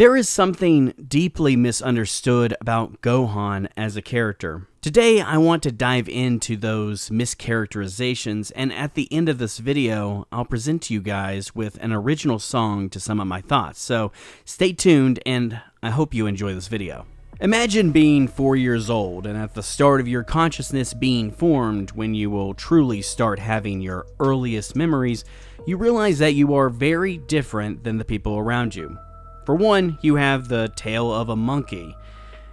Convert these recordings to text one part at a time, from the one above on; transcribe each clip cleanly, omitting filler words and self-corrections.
There is something deeply misunderstood about Gohan as a character. Today, I want to dive into those mischaracterizations, and at the end of this video, I'll present to you guys with an original song to sum up my thoughts. So stay tuned, and I hope you enjoy this video. Imagine being 4 years old and at the start of your consciousness being formed, when you will truly start having your earliest memories, you realize that you are very different than the people around you. For one, you have the tail of a monkey.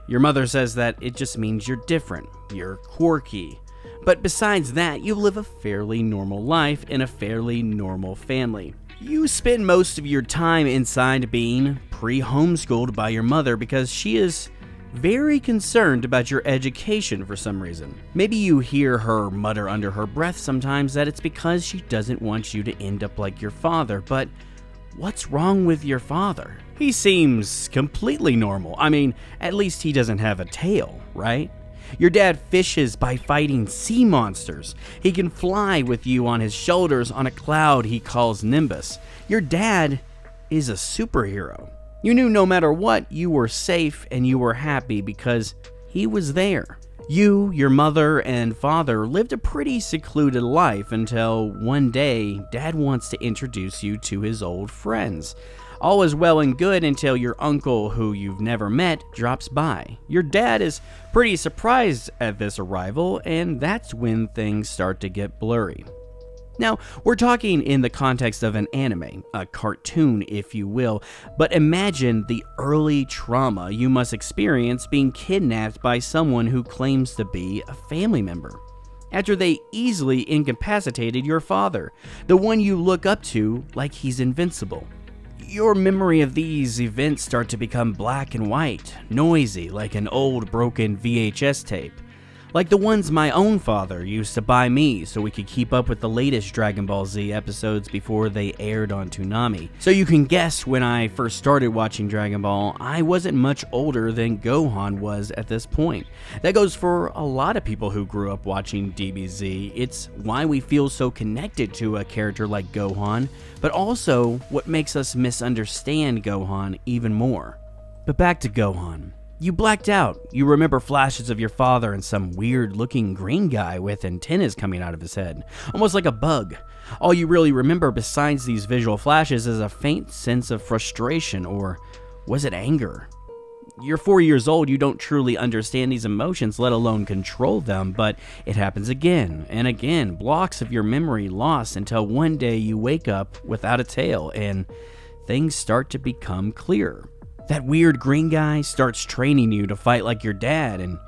Your mother says that it just means you're different, you're quirky. But besides that, you live a fairly normal life in a fairly normal family. You spend most of your time inside being pre-homeschooled by your mother because she is very concerned about your education for some reason. Maybe you hear her mutter under her breath sometimes that it's because she doesn't want you to end up like your father, but what's wrong with your father? He seems completely normal. I mean, at least he doesn't have a tail, right? Your dad fishes by fighting sea monsters. He can fly with you on his shoulders on a cloud he calls Nimbus. Your dad is a superhero. You knew no matter what, you were safe and you were happy because he was there. You, your mother, and father lived a pretty secluded life until one day, Dad wants to introduce you to his old friends. All is well and good until your uncle, who you've never met, drops by. Your dad is pretty surprised at this arrival, and that's when things start to get blurry. Now, we're talking in the context of an anime, a cartoon if you will, but imagine the early trauma you must experience being kidnapped by someone who claims to be a family member. After they easily incapacitated your father, the one you look up to like he's invincible. Your memory of these events start to become black and white, noisy like an old broken VHS tape. Like the ones my own father used to buy me so we could keep up with the latest Dragon Ball Z episodes before they aired on Toonami. So you can guess, when I first started watching Dragon Ball, I wasn't much older than Gohan was at this point. That goes for a lot of people who grew up watching DBZ. It's why we feel so connected to a character like Gohan, but also what makes us misunderstand Gohan even more. But back to Gohan. You blacked out. You remember flashes of your father and some weird-looking green guy with antennas coming out of his head, almost like a bug. All you really remember besides these visual flashes is a faint sense of frustration, or was it anger? You're 4 years old, you don't truly understand these emotions, let alone control them, but it happens again and again, blocks of your memory lost until one day you wake up without a tail and things start to become clearer. That weird green guy starts training you to fight like your dad, and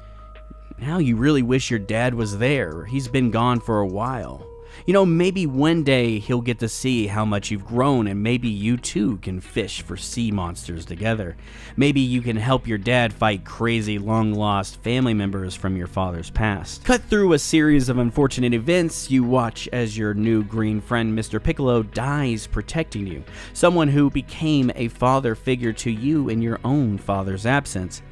now you really wish your dad was there. He's been gone for a while. You know, maybe one day he'll get to see how much you've grown, and maybe you too can fish for sea monsters together. Maybe you can help your dad fight crazy long-lost family members from your father's past. Cut through a series of unfortunate events, you watch as your new green friend Mr. Piccolo dies protecting you, someone who became a father figure to you in your own father's absence.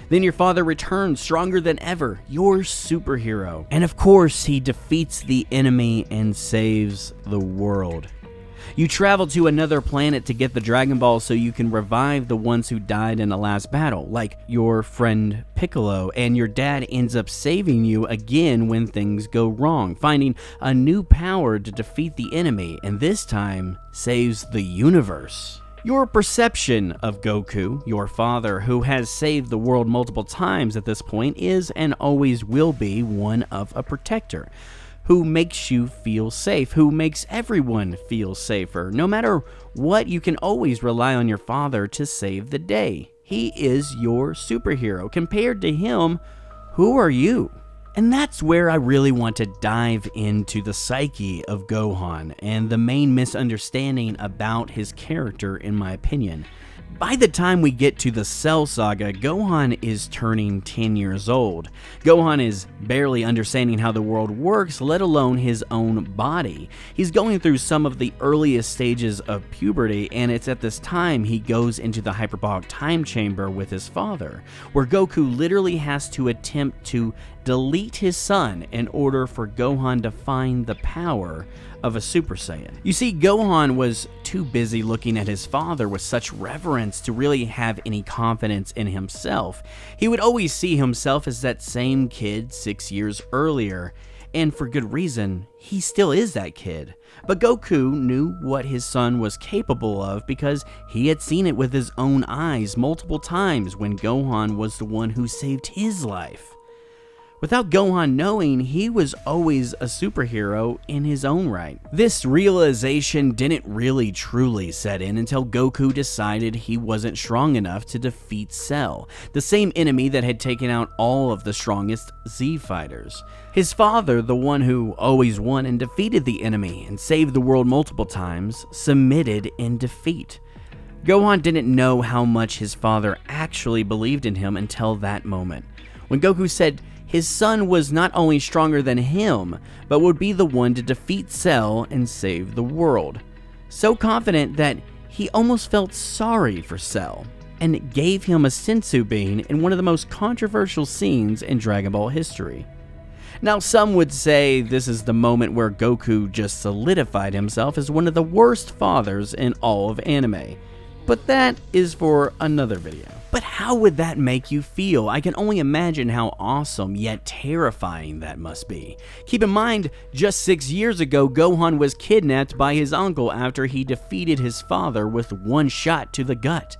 Then your father returns stronger than ever, your superhero. And of course, he defeats the enemy and saves the world. You travel to another planet to get the Dragon Ball so you can revive the ones who died in the last battle, like your friend Piccolo, and your dad ends up saving you again when things go wrong, finding a new power to defeat the enemy, and this time saves the universe. Your perception of Goku, your father, who has saved the world multiple times at this point, is and always will be one of a protector, who makes you feel safe, who makes everyone feel safer. No matter what, you can always rely on your father to save the day. He is your superhero. Compared to him, who are you? And that's where I really want to dive into the psyche of Gohan and the main misunderstanding about his character, in my opinion. By the time we get to the Cell Saga, Gohan is turning 10 years old. Gohan is barely understanding how the world works, let alone his own body. He's going through some of the earliest stages of puberty, and it's at this time he goes into the hyperbolic time chamber with his father, where Goku literally has to attempt to delete his son in order for Gohan to find the power of a Super Saiyan. You see, Gohan was too busy looking at his father with such reverence to really have any confidence in himself. He would always see himself as that same kid 6 years earlier, and for good reason. He still is that kid. But Goku knew what his son was capable of because he had seen it with his own eyes multiple times when Gohan was the one who saved his life. Without Gohan knowing, he was always a superhero in his own right. This realization didn't really truly set in until Goku decided he wasn't strong enough to defeat Cell, the same enemy that had taken out all of the strongest Z fighters. His father, the one who always won and defeated the enemy and saved the world multiple times, submitted in defeat. Gohan didn't know how much his father actually believed in him until that moment, when Goku said his son was not only stronger than him, but would be the one to defeat Cell and save the world. So confident that he almost felt sorry for Cell, and gave him a senzu bean in one of the most controversial scenes in Dragon Ball history. Now, some would say this is the moment where Goku just solidified himself as one of the worst fathers in all of anime, but that is for another video. But how would that make you feel? I can only imagine how awesome yet terrifying that must be. Keep in mind, just 6 years ago, Gohan was kidnapped by his uncle after he defeated his father with one shot to the gut.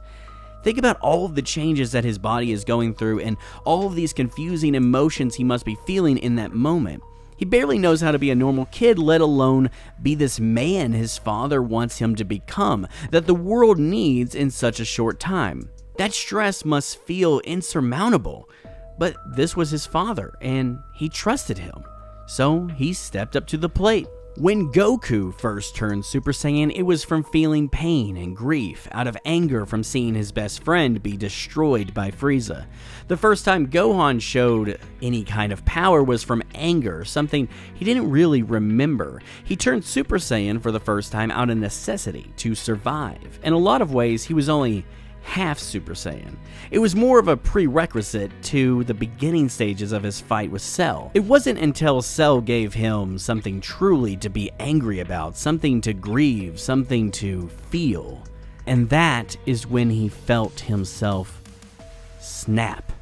Think about all of the changes that his body is going through and all of these confusing emotions he must be feeling in that moment. He barely knows how to be a normal kid, let alone be this man his father wants him to become, that the world needs in such a short time. That stress must feel insurmountable, but this was his father, and he trusted him, so he stepped up to the plate. When Goku first turned Super Saiyan, it was from feeling pain and grief, out of anger from seeing his best friend be destroyed by Frieza. The first time Gohan showed any kind of power was from anger, something he didn't really remember. He turned Super Saiyan for the first time out of necessity to survive. In a lot of ways, he was only half Super Saiyan. It was more of a prerequisite to the beginning stages of his fight with Cell. It wasn't until Cell gave him something truly to be angry about, something to grieve, something to feel. And that is when he felt himself snap.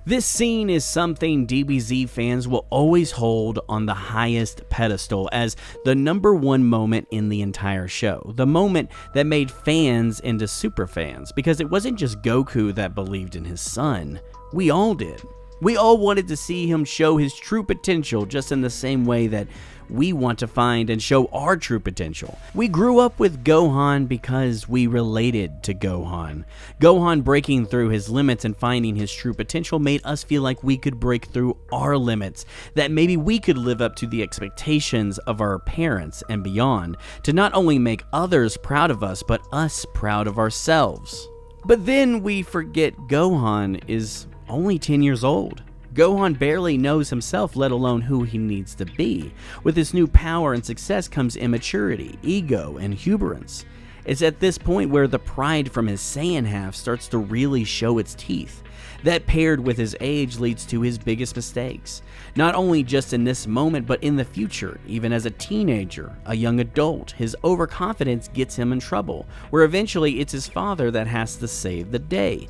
This scene is something DBZ fans will always hold on the highest pedestal as the #1 moment in the entire show. The moment that made fans into super fans, because it wasn't just Goku that believed in his son. We all did. We all wanted to see him show his true potential just in the same way that we want to find and show our true potential. We grew up with Gohan because we related to Gohan. Gohan breaking through his limits and finding his true potential made us feel like we could break through our limits, that maybe we could live up to the expectations of our parents and beyond, to not only make others proud of us, but us proud of ourselves. But then we forget Gohan is only 10 years old. Gohan barely knows himself, let alone who he needs to be. With his new power and success comes immaturity, ego, and hubris. It's at this point where the pride from his Saiyan half starts to really show its teeth. That paired with his age leads to his biggest mistakes. Not only just in this moment, but in the future. Even as a teenager, a young adult, his overconfidence gets him in trouble, where eventually it's his father that has to save the day.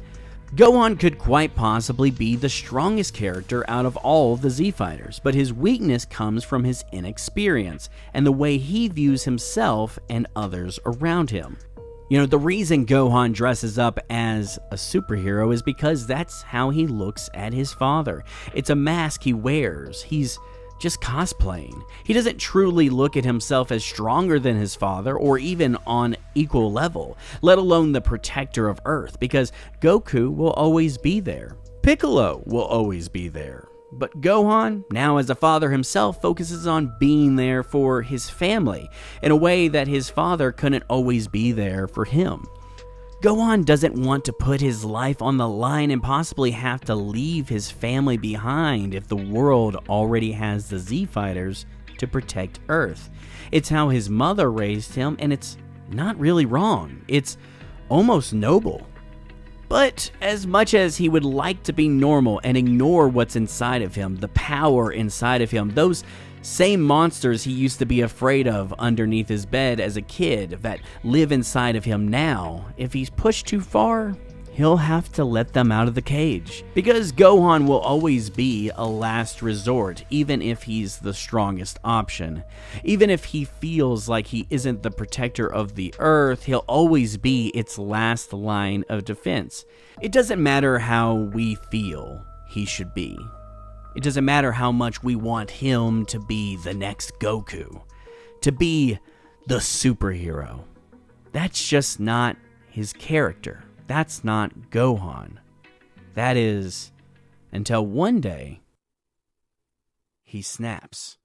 Gohan could quite possibly be the strongest character out of all the Z Fighters, but his weakness comes from his inexperience and the way he views himself and others around him. You know, the reason Gohan dresses up as a superhero is because that's how he looks at his father. It's a mask he wears. He's just cosplaying. He doesn't truly look at himself as stronger than his father or even on equal level, let alone the protector of Earth, because Goku will always be there. Piccolo will always be there. But Gohan, now as a father himself, focuses on being there for his family in a way that his father couldn't always be there for him. Gohan doesn't want to put his life on the line and possibly have to leave his family behind if the world already has the Z Fighters to protect Earth. It's how his mother raised him, and it's not really wrong. It's almost noble. But as much as he would like to be normal and ignore what's inside of him, the power inside of him, those Same monsters he used to be afraid of underneath his bed as a kid that live inside of him now. If he's pushed too far, he'll have to let them out of the cage. Because Gohan will always be a last resort, even if he's the strongest option. Even if he feels like he isn't the protector of the Earth, he'll always be its last line of defense. It doesn't matter how we feel he should be. It doesn't matter how much we want him to be the next Goku, to be the superhero. That's just not his character. That's not Gohan. That is until one day he snaps.